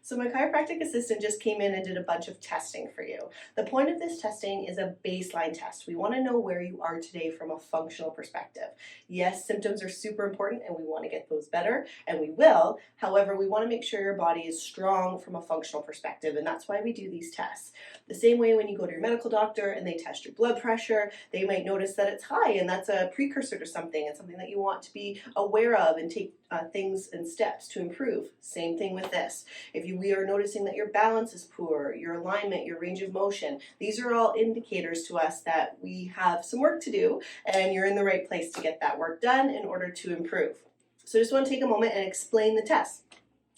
So my chiropractic assistant just came in and did a bunch of testing for you. The point of this testing is a baseline test. We want to know where you are today from a functional perspective. Yes, symptoms are super important and we want to get those better, and we will. However, we want to make sure your body is strong from a functional perspective, and that's why we do these tests. The same way when you go to your medical doctor and they test your blood pressure, they might notice that it's high, and that's a precursor to something. It's something that you want to be aware of and take things and steps to improve. Same thing with this. If we are noticing that your balance is poor, your alignment, your range of motion, these are all indicators to us that we have some work to do and you're in the right place to get that work done in order to improve. So I just want to take a moment and explain the test.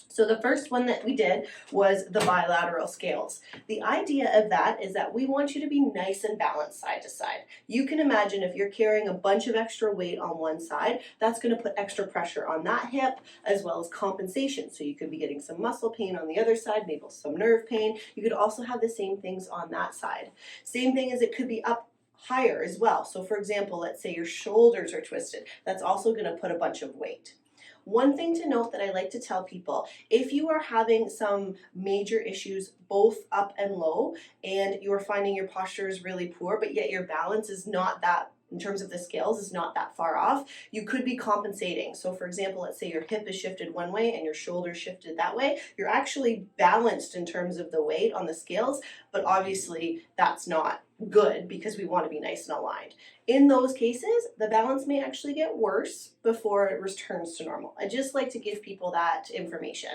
So the first one that we did was the bilateral scales. The idea of that is that we want you to be nice and balanced side to side. You can imagine if you're carrying a bunch of extra weight on one side, that's going to put extra pressure on that hip as well as compensation. So you could be getting some muscle pain on the other side, maybe some nerve pain. You could also have the same things on that side. Same thing as it could be up higher as well. So for example, let's say your shoulders are twisted. That's also going to put a bunch of weight. One thing to note that I like to tell people, if you are having some major issues both up and low and you are finding your posture is really poor, but yet your balance is not that, in terms of the scales, is not that far off, you could be compensating. So for example, let's say your hip is shifted one way and your shoulder shifted that way. You're actually balanced in terms of the weight on the scales, but obviously that's not good because we want to be nice and aligned. In those cases, the balance may actually get worse before it returns to normal. I just like to give people that information.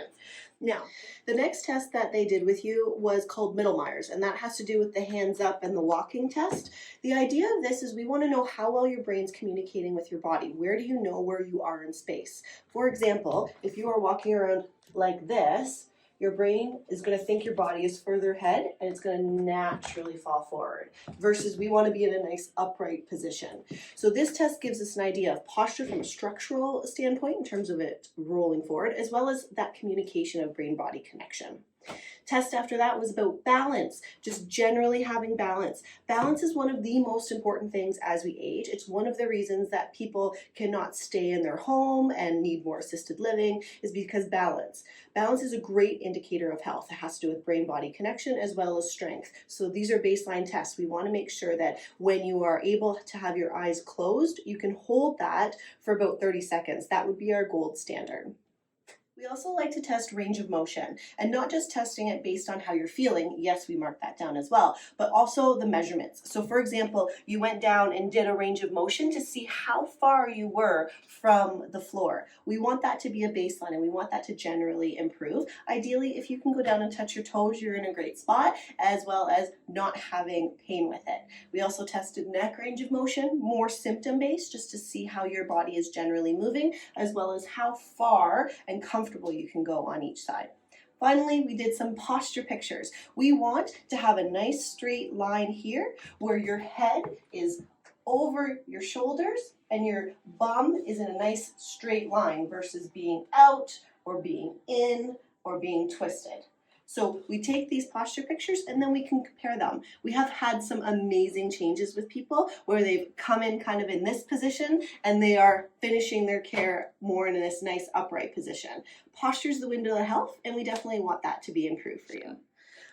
Now, the next test that they did with you was called Middlemeyer's, and that has to do with the hands up and the walking test. The idea of this is we want to know how well your brain's communicating with your body. Where do you know where you are in space? For example, if you are walking around like this, your brain is going to think your body is further ahead and it's going to naturally fall forward, versus we want to be in a nice upright position. So this test gives us an idea of posture from a structural standpoint in terms of it rolling forward, as well as that communication of brain-body connection. Test after that was about balance, just generally having balance. Balance is one of the most important things as we age. It's one of the reasons that people cannot stay in their home and need more assisted living, is because balance. Balance is a great indicator of health. It has to do with brain-body connection as well as strength. So these are baseline tests. We want to make sure that when you are able to have your eyes closed, you can hold that for about 30 seconds. That would be our gold standard. We also like to test range of motion, and not just testing it based on how you're feeling. Yes, we mark that down as well, but also the measurements. So for example, you went down and did a range of motion to see how far you were from the floor. We want that to be a baseline and we want that to generally improve. Ideally, if you can go down and touch your toes, you're in a great spot, as well as not having pain with it. We also tested neck range of motion, more symptom-based, just to see how your body is generally moving, as well as how far and comfortable you can go on each side. Finally, we did some posture pictures. We want to have a nice straight line here where your head is over your shoulders and your bum is in a nice straight line versus being out or being in or being twisted. So we take these posture pictures and then we can compare them. We have had some amazing changes with people where they've come in kind of in this position and they are finishing their care more in this nice upright position. Posture is the window to health, and we definitely want that to be improved for you.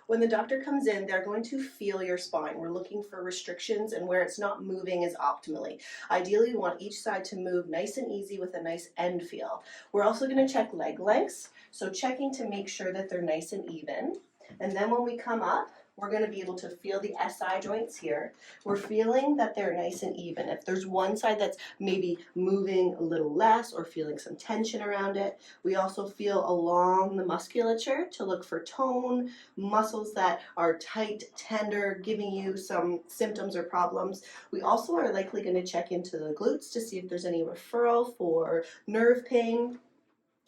When the doctor comes in, they're going to feel your spine. We're looking for restrictions and where it's not moving as optimally. Ideally, we want each side to move nice and easy with a nice end feel. We're also going to check leg lengths, so checking to make sure that they're nice and even. And then when we come up, we're going to be able to feel the SI joints here. We're feeling that they're nice and even. If there's one side that's maybe moving a little less or feeling some tension around it, we also feel along the musculature to look for tone, muscles that are tight, tender, giving you some symptoms or problems. We also are likely going to check into the glutes to see if there's any referral for nerve pain.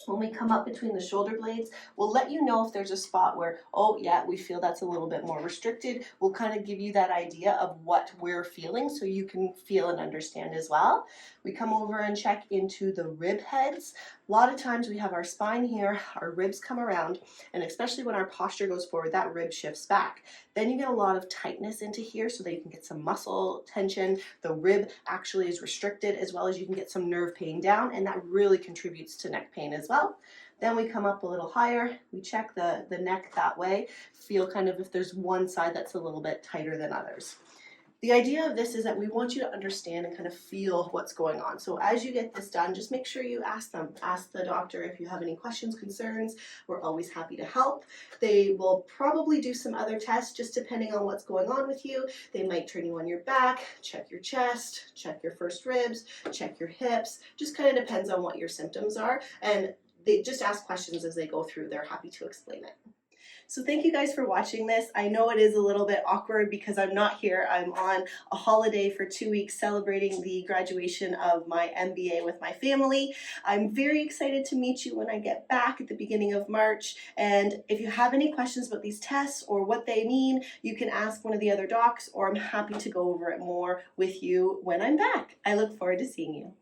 When we come up between the shoulder blades, we'll let you know if there's a spot where, oh yeah, we feel that's a little bit more restricted. We'll kind of give you that idea of what we're feeling so you can feel and understand as well. We come over and check into the rib heads. A lot of times we have our spine here, our ribs come around, and especially when our posture goes forward, that rib shifts back. Then you get a lot of tightness into here so that you can get some muscle tension. The rib actually is restricted, as well as you can get some nerve pain down, and that really contributes to neck pain as well. Then we come up a little higher, we check the neck that way, feel kind of if there's one side that's a little bit tighter than others. The idea of this is that we want you to understand and kind of feel what's going on. So as you get this done, just make sure you ask them. Ask the doctor if you have any questions, concerns. We're always happy to help. They will probably do some other tests just depending on what's going on with you. They might turn you on your back, check your chest, check your first ribs, check your hips. Just kind of depends on what your symptoms are. And they just ask questions as they go through. They're happy to explain it. So thank you guys for watching this. I know it is a little bit awkward because I'm not here. I'm on a holiday for 2 weeks celebrating the graduation of my MBA with my family. I'm very excited to meet you when I get back at the beginning of March. And if you have any questions about these tests or what they mean, you can ask one of the other docs, or I'm happy to go over it more with you when I'm back. I look forward to seeing you.